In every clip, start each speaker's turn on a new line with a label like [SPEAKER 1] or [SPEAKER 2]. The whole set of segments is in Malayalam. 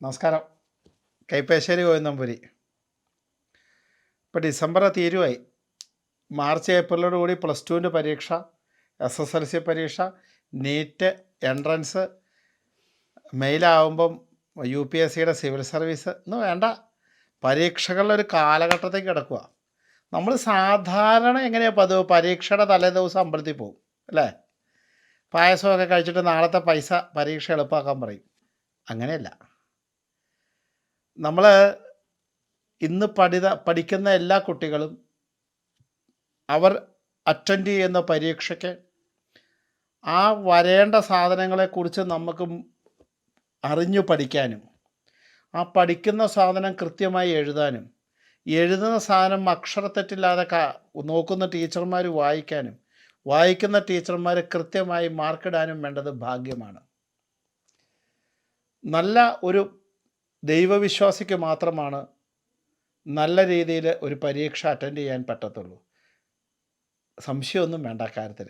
[SPEAKER 1] നമസ്കാരം. കൈപ്പശ്ശേരി കോയന്നമ്പുരി. ഇപ്പോൾ ഡിസംബർ തീരുമായി. മാർച്ച് ഏപ്രിലോട് കൂടി +2 പരീക്ഷ, SSLC പരീക്ഷ, നീറ്റ്, എൻട്രൻസ്, മെയിലാവുമ്പം UPSCയുടെ സിവിൽ സർവീസ് എന്ന് വേണ്ട പരീക്ഷകളുടെ ഒരു കാലഘട്ടത്തേക്ക് കിടക്കുക. നമ്മൾ സാധാരണ എങ്ങനെയാണ് പതിവ്? പരീക്ഷയുടെ തലേ ദിവസം അമ്പലത്തിൽ പോകും അല്ലേ? പായസമൊക്കെ കഴിച്ചിട്ട് നാളത്തെ പൈസ പരീക്ഷ എളുപ്പമാക്കാൻ പറയും. അങ്ങനെയല്ല. നമ്മൾ ഇന്ന് പഠിക്കുന്ന എല്ലാ കുട്ടികളും അവർ അറ്റൻഡ് ചെയ്യുന്ന പരീക്ഷയ്ക്ക് ആ വരേണ്ട സാധനങ്ങളെക്കുറിച്ച് നമുക്ക് അറിഞ്ഞു പഠിക്കാനും, ആ പഠിക്കുന്ന സാധനം കൃത്യമായി എഴുതാനും, എഴുതുന്ന സാധനം അക്ഷരത്തെറ്റില്ലാതെ നോക്കുന്ന ടീച്ചർമാർ വായിക്കാനും, വായിക്കുന്ന ടീച്ചർമാർ കൃത്യമായി മാർക്കിടാനും വേണ്ടത് ഭാഗ്യമാണ്. നല്ല ഒരു ദൈവവിശ്വാസിക്ക് മാത്രമാണ് നല്ല രീതിയിൽ ഒരു പരീക്ഷ അറ്റൻഡ് ചെയ്യാൻ പറ്റത്തുള്ളൂ. സംശയമൊന്നും വേണ്ട കാര്യത്തിൽ.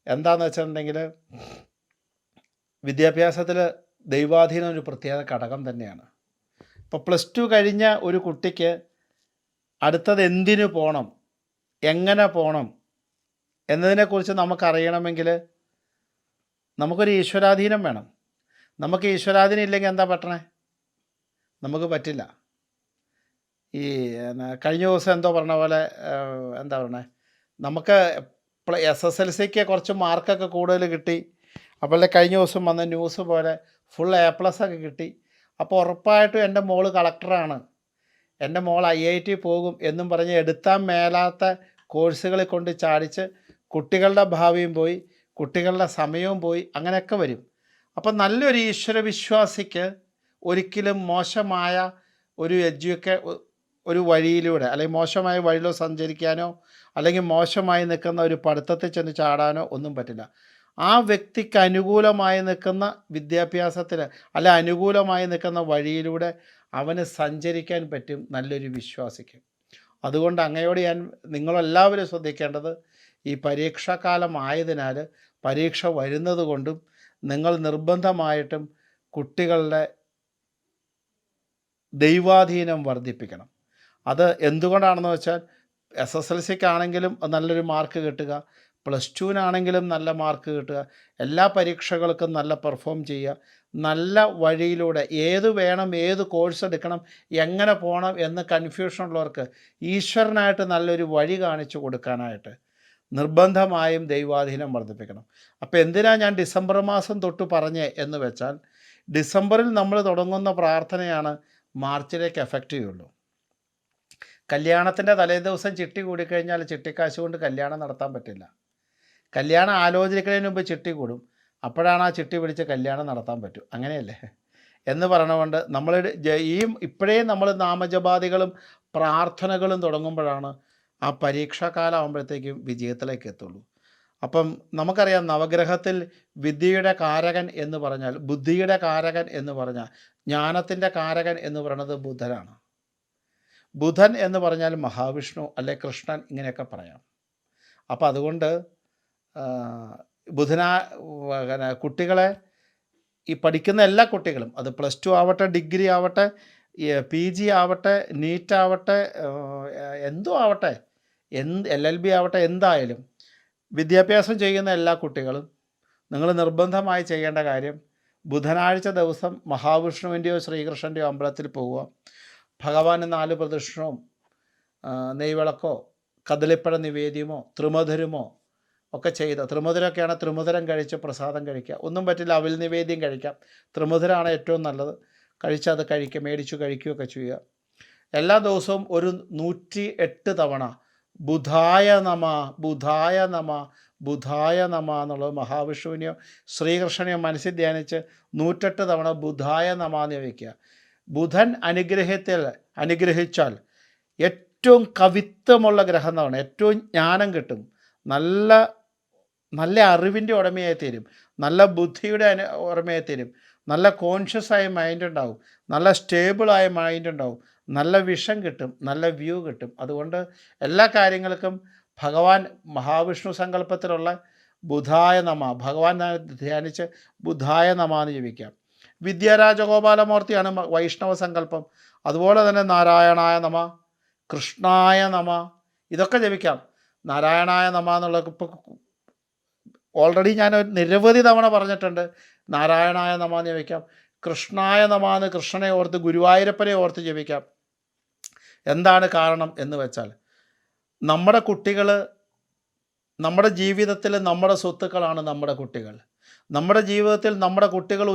[SPEAKER 1] എന്താണെന്ന് വെച്ചിട്ടുണ്ടെങ്കിൽ വിദ്യാഭ്യാസത്തിൽ ദൈവാധീനം ഒരു പ്രത്യേക ഘടകം തന്നെയാണ്. ഇപ്പോൾ +2 കഴിഞ്ഞ ഒരു കുട്ടിക്ക് അടുത്തത് എന്തിനു പോകണം, എങ്ങനെ പോകണം എന്നതിനെക്കുറിച്ച് നമുക്കറിയണമെങ്കിൽ നമുക്കൊരു ഈശ്വരാധീനം വേണം. നമുക്ക് ഈശ്വരാധീനം ഇല്ലെങ്കിൽ എന്താ പറ്റണേ? നമുക്ക് പറ്റില്ല. ഈ കഴിഞ്ഞ ദിവസം എന്തോ പറഞ്ഞ പോലെ എന്താ പറയണേ, നമുക്ക് SSLCക്ക് കുറച്ച് മാർക്കൊക്കെ കൂടുതൽ കിട്ടി. അപ്പോൾ കഴിഞ്ഞ ദിവസം വന്ന ന്യൂസ് പോലെ ഫുൾ A+ ഒക്കെ കിട്ടി. അപ്പോൾ ഉറപ്പായിട്ടും എൻ്റെ മോള് കളക്ടറാണ്, എൻ്റെ മോൾ IIT പോകും എന്നും പറഞ്ഞ് എടുത്താൽ മേലാത്ത കോഴ്സുകളിൽ കൊണ്ട് ചാടിച്ച് കുട്ടികളുടെ ഭാവിയും പോയി, കുട്ടികളുടെ സമയവും പോയി, അങ്ങനെയൊക്കെ വരും. അപ്പം നല്ലൊരു ഈശ്വരവിശ്വാസിക്ക് ഒരിക്കലും മോശമായ ഒരു വഴിയിലൂടെ അല്ലെങ്കിൽ മോശമായ വഴിയിലോ സഞ്ചരിക്കാനോ അല്ലെങ്കിൽ മോശമായി നിൽക്കുന്ന ഒരു പഠിത്തത്തിൽ ചെന്ന് ചാടാനോ ഒന്നും പറ്റില്ല. ആ വ്യക്തിക്ക് അനുകൂലമായി നിൽക്കുന്ന വിദ്യാഭ്യാസത്തിൽ അല്ല അനുകൂലമായി നിൽക്കുന്ന വഴിയിലൂടെ അവന് സഞ്ചരിക്കാൻ പറ്റും നല്ലൊരു വിശ്വാസിക്ക്. അതുകൊണ്ട് അങ്ങയോട് ഞാൻ നിങ്ങളെല്ലാവരും ശ്രദ്ധിക്കേണ്ടത്, ഈ പരീക്ഷാകാലം ആയതിനാൽ പരീക്ഷ വരുന്നത് കൊണ്ടും നിങ്ങൾ നിർബന്ധമായിട്ടും കുട്ടികളുടെ ദൈവാധീനം വർദ്ധിപ്പിക്കണം. അത് എന്തുകൊണ്ടാണെന്ന് വെച്ചാൽ SSLCക്കാണെങ്കിലും നല്ലൊരു മാർക്ക് കിട്ടുക, +2നാണെങ്കിലും നല്ല മാർക്ക് കിട്ടുക, എല്ലാ പരീക്ഷകൾക്കും നല്ല പെർഫോം ചെയ്യുക, നല്ല വഴിയിലൂടെ ഏത് വേണം, ഏത് കോഴ്സ് എടുക്കണം, എങ്ങനെ പോകണം എന്ന് കൺഫ്യൂഷൻ ഉള്ളവർക്ക് ഈശ്വരനായിട്ട് നല്ലൊരു വഴി കാണിച്ചു കൊടുക്കാനായിട്ട് നിർബന്ധമായും ദൈവാധീനം വർദ്ധിപ്പിക്കണം. അപ്പോൾ എന്തിനാണ് ഞാൻ ഡിസംബർ മാസം തൊട്ട് പറഞ്ഞേ എന്ന് വെച്ചാൽ, ഡിസംബറിൽ നമ്മൾ തുടങ്ങുന്ന പ്രാർത്ഥനയാണ് മാർച്ചിലേക്ക് എഫക്റ്റ് ചെയ്യുള്ളൂ. കല്യാണത്തിൻ്റെ തലേ ദിവസം ചിട്ടി കൂടിക്കഴിഞ്ഞാൽ ചിട്ടിക്കാശ് കൊണ്ട് കല്യാണം നടത്താൻ പറ്റില്ല. കല്യാണം ആലോചിക്കുന്നതിന് മുമ്പ് ചിട്ടി കൂടും, അപ്പോഴാണ് ആ ചിട്ടി പിടിച്ച് കല്യാണം നടത്താൻ പറ്റും. അങ്ങനെയല്ലേ എന്ന് പറഞ്ഞുകൊണ്ട് നമ്മൾ ഇപ്പോഴേ നമ്മൾ നാമജപാദികളും പ്രാർത്ഥനകളും തുടങ്ങുമ്പോഴാണ് ആ പരീക്ഷാകാലം ആകുമ്പോഴത്തേക്കും വിജയത്തിലേക്ക് എത്തുള്ളൂ. അപ്പം നമുക്കറിയാം, നവഗ്രഹത്തിൽ വിദ്യയുടെ കാരകൻ എന്ന് പറഞ്ഞാൽ, ബുദ്ധിയുടെ കാരകൻ എന്ന് പറഞ്ഞാൽ, ജ്ഞാനത്തിൻ്റെ കാരകൻ എന്ന് പറയുന്നത് ബുധനാണ്. ബുധൻ എന്ന് പറഞ്ഞാൽ മഹാവിഷ്ണു അല്ലെ കൃഷ്ണൻ, ഇങ്ങനെയൊക്കെ പറയാം. അപ്പോൾ അതുകൊണ്ട് കുട്ടികളെ, ഈ പഠിക്കുന്ന എല്ലാ കുട്ടികളും, അത് +2 ആവട്ടെ, ഡിഗ്രി ആവട്ടെ, PG ആവട്ടെ, നീറ്റ് ആവട്ടെ, എന്തോ ആവട്ടെ, LLB ആവട്ടെ, എന്തായാലും വിദ്യാഭ്യാസം ചെയ്യുന്ന എല്ലാ കുട്ടികളും നിങ്ങൾ നിർബന്ധമായി ചെയ്യേണ്ട കാര്യം, ബുധനാഴ്ച ദിവസം മഹാവിഷ്ണുവിൻ്റെയോ ശ്രീകൃഷ്ണൻ്റെയോ അമ്പലത്തിൽ പോവുക, ഭഗവാന് 4 പ്രദക്ഷിണവും നെയ്വിളക്കോ കദളിപ്പഴ നിവേദ്യമോ ത്രിമധുരമോ ഒക്കെ ചെയ്ത്, ത്രിമധുരമൊക്കെയാണ് ത്രിമധുരം കഴിച്ച് പ്രസാദം കഴിക്കുക. ഒന്നും പറ്റില്ല, അവിൽ നിവേദ്യം കഴിക്കാം, ത്രിമധുരമാണ് ഏറ്റവും നല്ലത്. അത് കഴിക്കുക, മേടിച്ചു കഴിക്കുകയൊക്കെ ചെയ്യുക. എല്ലാ ദിവസവും ഒരു 108 തവണ ബുധായ നമ, ബുധായ നമ, ബുധായ നമ എന്നുള്ളത് മഹാവിഷ്ണുവിനെയോ ശ്രീകൃഷ്ണനെയോ മനസ്സിൽ ധ്യാനിച്ച് 108 തവണ ബുധായ നമ എന്ന് വയ്ക്കുക. ബുധൻ അനുഗ്രഹിച്ചാൽ ഏറ്റവും കവിത്വമുള്ള ഗ്രഹം എന്നാണ്, ഏറ്റവും ജ്ഞാനം കിട്ടും, നല്ല അറിവിൻ്റെ ഉടമയായി തീരും, നല്ല ബുദ്ധിയുടെ ഉടമയായി തീരും, നല്ല കോൺഷ്യസായ മൈൻഡ് ഉണ്ടാവും, നല്ല സ്റ്റേബിളായ മൈൻഡ് ഉണ്ടാവും, നല്ല വിഷൻ കിട്ടും, നല്ല വ്യൂ കിട്ടും. അതുകൊണ്ട് എല്ലാ കാര്യങ്ങൾക്കും ഭഗവാൻ മഹാവിഷ്ണു സങ്കല്പത്തിലുള്ള ബുധായ നമ, ഭഗവാൻ ധ്യാനിച്ച് ബുധായ നമ എന്ന് ജപിക്കാം. വിദ്യാരാജഗോപാലമൂർത്തിയാണ് വൈഷ്ണവ സങ്കല്പം. അതുപോലെ തന്നെ നാരായണായ നമ, കൃഷ്ണായ നമ, ഇതൊക്കെ ജപിക്കാം. നാരായണായ നമ എന്നുള്ള ഇപ്പോൾ ഓൾറെഡി ഞാൻ നിരവധി തവണ പറഞ്ഞിട്ടുണ്ട്. നാരായണായ നമ എന്ന് ജപിക്കാം. കൃഷ്ണായ നമ എന്ന് കൃഷ്ണനെ ഓർത്ത്, ഗുരുവായൂരപ്പനെ ഓർത്ത് ജപിക്കാം. എന്താണ് കാരണം എന്ന് വെച്ചാൽ, നമ്മുടെ കുട്ടികൾ, നമ്മുടെ ജീവിതത്തിൽ നമ്മുടെ സ്വത്തുക്കളാണ് നമ്മുടെ കുട്ടികൾ. നമ്മുടെ ജീവിതത്തിൽ നമ്മുടെ കുട്ടികൾ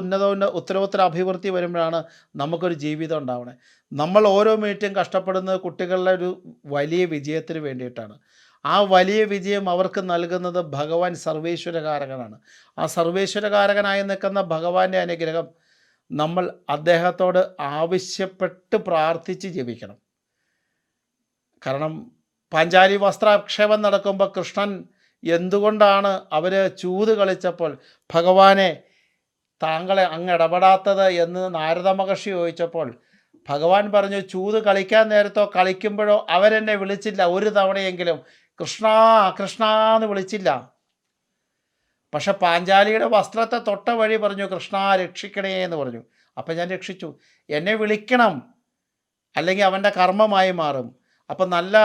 [SPEAKER 1] ഉത്തരോത്തര അഭിവൃദ്ധി വരുമ്പോഴാണ് നമുക്കൊരു ജീവിതം ഉണ്ടാവണേ. നമ്മൾ ഓരോ മിനിറ്റും കഷ്ടപ്പെടുന്നത് കുട്ടികളുടെ ഒരു വലിയ വിജയത്തിന് വേണ്ടിയിട്ടാണ്. ആ വലിയ വിജയം അവർക്ക് നൽകുന്നത് ഭഗവാൻ സർവേശ്വരകാരകനാണ്. ആ സർവേശ്വരകാരകനായി നിൽക്കുന്ന ഭഗവാന്റെ അനുഗ്രഹം നമ്മൾ അദ്ദേഹത്തോട് ആവശ്യപ്പെട്ട് പ്രാർത്ഥിച്ച് ജപിക്കണം. കാരണം പാഞ്ചാലി വസ്ത്രാക്ഷേപം നടക്കുമ്പോൾ കൃഷ്ണൻ എന്തുകൊണ്ടാണ് അവർ ചൂത് കളിച്ചപ്പോൾ ഭഗവാനെ താങ്കളെ അങ്ങ് ഇടപെടാത്തത് എന്ന് നാരദ മഹർഷി ചോദിച്ചപ്പോൾ ഭഗവാൻ പറഞ്ഞു, ചൂത് കളിക്കാൻ നേരത്തോ കളിക്കുമ്പോഴോ അവരെന്നെ വിളിച്ചില്ല ഒരു തവണയെങ്കിലും. കൃഷ്ണ കൃഷ്ണ എന്ന് വിളിച്ചില്ല. പക്ഷെ പാഞ്ചാലിയുടെ വസ്ത്രത്തെ തൊട്ട വഴി പറഞ്ഞു, കൃഷ്ണ രക്ഷിക്കണേ എന്ന് പറഞ്ഞു. അപ്പം ഞാൻ രക്ഷിച്ചു. എന്നെ വിളിക്കണം, അല്ലെങ്കിൽ അവൻ്റെ കർമ്മമായി മാറും. അപ്പം നല്ല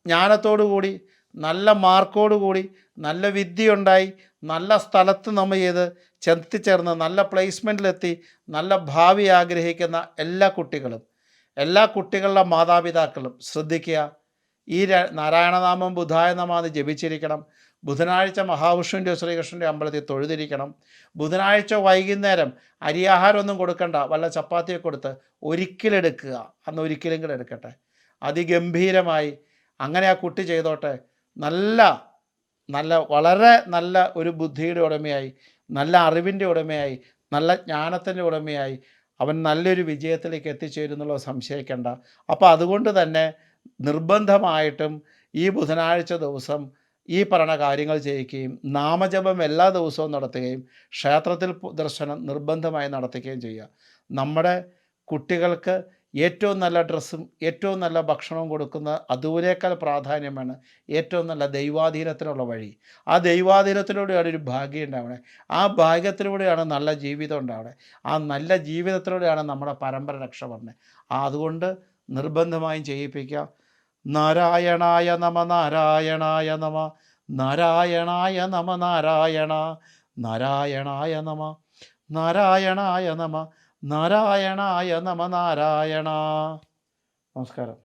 [SPEAKER 1] ജ്ഞാനത്തോടു കൂടി, നല്ല മാർക്കോടു കൂടി, നല്ല വിദ്യയുണ്ടായി, നല്ല സ്ഥലത്ത് നമ്മൾ ചെത്തിച്ചേർന്ന് നല്ല പ്ലേസ്മെൻറ്റിലെത്തി നല്ല ഭാവി ആഗ്രഹിക്കുന്ന എല്ലാ കുട്ടികളുടെ മാതാപിതാക്കളും ശ്രദ്ധിക്കുക. ഈ നാരായണനാമം ബുധായ നമ എന്ന് ജപിച്ചിരിക്കണം. ബുധനാഴ്ച മഹാവിഷ്ണുവിൻ്റെ ശ്രീകൃഷ്ണൻ്റെ അമ്പലത്തിൽ തൊഴുതിരിക്കണം. ബുധനാഴ്ച വൈകുന്നേരം അരിയാഹാരമൊന്നും കൊടുക്കണ്ട, വല്ല ചപ്പാത്തിയൊക്കെ കൊടുത്ത് ഒരിക്കലെടുക്കുക. അന്ന് ഒരിക്കലെങ്കിലും എടുക്കട്ടെ, അതിഗംഭീരമായി. അങ്ങനെ ആ കുട്ടി ചെയ്തോട്ടെ. വളരെ നല്ല ഒരു ബുദ്ധിയുടെ ഉടമയായി, നല്ല അറിവിൻ്റെ ഉടമയായി, നല്ല ജ്ഞാനത്തിൻ്റെ ഉടമയായി അവൻ നല്ലൊരു വിജയത്തിലേക്ക് എത്തിച്ചേരുന്നുള്ളത് സംശയിക്കേണ്ട. അപ്പോൾ അതുകൊണ്ട് തന്നെ നിർബന്ധമായിട്ടും ഈ ബുധനാഴ്ച ദിവസം ഈ പറഞ്ഞ കാര്യങ്ങൾ ചെയ്യിക്കുകയും നാമജപം എല്ലാ ദിവസവും നടത്തുകയും ക്ഷേത്രത്തിൽ ദർശനം നിർബന്ധമായി നടത്തുകയും ചെയ്യുക. നമ്മുടെ കുട്ടികൾക്ക് ഏറ്റവും നല്ല ഡ്രസ്സും ഏറ്റവും നല്ല ഭക്ഷണവും കൊടുക്കുന്ന അതുവരേക്കാൾ പ്രാധാന്യമാണ് ഏറ്റവും നല്ല ദൈവാധീനത്തിനുള്ള വഴി. ആ ദൈവാധീനത്തിലൂടെയാണ് ഒരു ഭാഗ്യം ഉണ്ടാവണേ. ആ ഭാഗ്യത്തിലൂടെയാണ് നല്ല ജീവിതം ഉണ്ടാവണേ. ആ നല്ല ജീവിതത്തിലൂടെയാണ് നമ്മുടെ പരമ്പര രക്ഷപ്പെടണേ. അതുകൊണ്ട് നിർബന്ധമായും ചെയ്യിപ്പിക്കുക. നാരായണായ നമ, നാരായണായ നമ, നാരായണായ നമ, നാരായണായ നമ, നാരായണായ നമ, നാരായണായ നമ, നാരായണ. നമസ്കാരം.